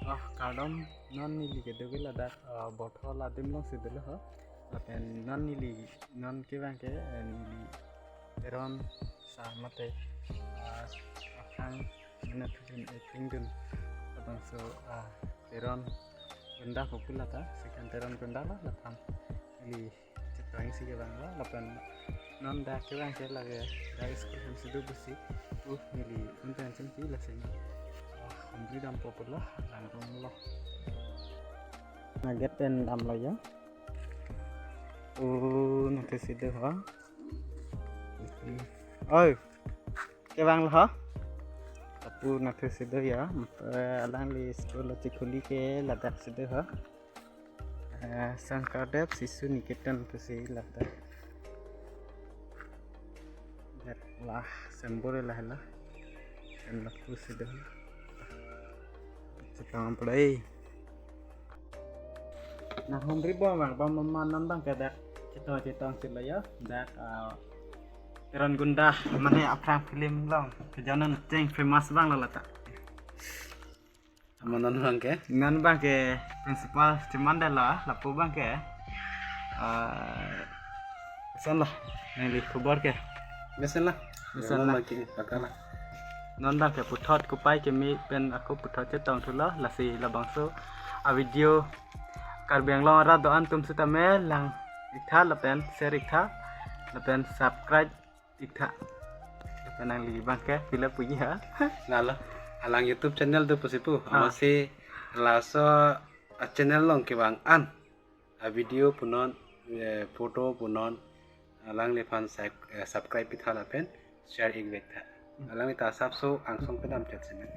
Kadam non nili ke dogi ladak botol ladim long sidelo ha lapen non nili non kibang ke nili teron sa mate akang minat bin tingdun abang so teron benda popular ta sekian teron benda lah lapan nili cetrang si kibang lah lapan non dah kibang ke lagi dari sekolah situ besi nili untuk cemci lah sini Hindi dan popular langsung loh nugget dan am lo ya nanti situ ha oi cái bang lo tapu nanti situ ya alang li sekolah cikuli ke ladak situ ha sangkadep sisu niketan tu si ladak lah sembur lah dan laku situ sekarang play nah homri bang pemanan bang kadak cita-cita sila ya dak teron gundah mana apa film long kejanan ceng famous bang lah tak amanan bang ke ngan bang ke principal cuman dah lah lapu bang ke pesan lah yang di kubur ke pesan lah lagi akala non bang ke putot kupai kemi pen aku putot cetong tulah lasi labang so a video karbiang long ra doan tum sutame lang ikha lapen share ikha lapen subscribe ikha lapen ang li bang ke pila puji ha nala alang YouTube channel tu pusipu masih laso channel long ke bang an a video punon foto punon alang lepan subscribe ikha lapen share ik bekta alang ita sabso angsong pedam chat semen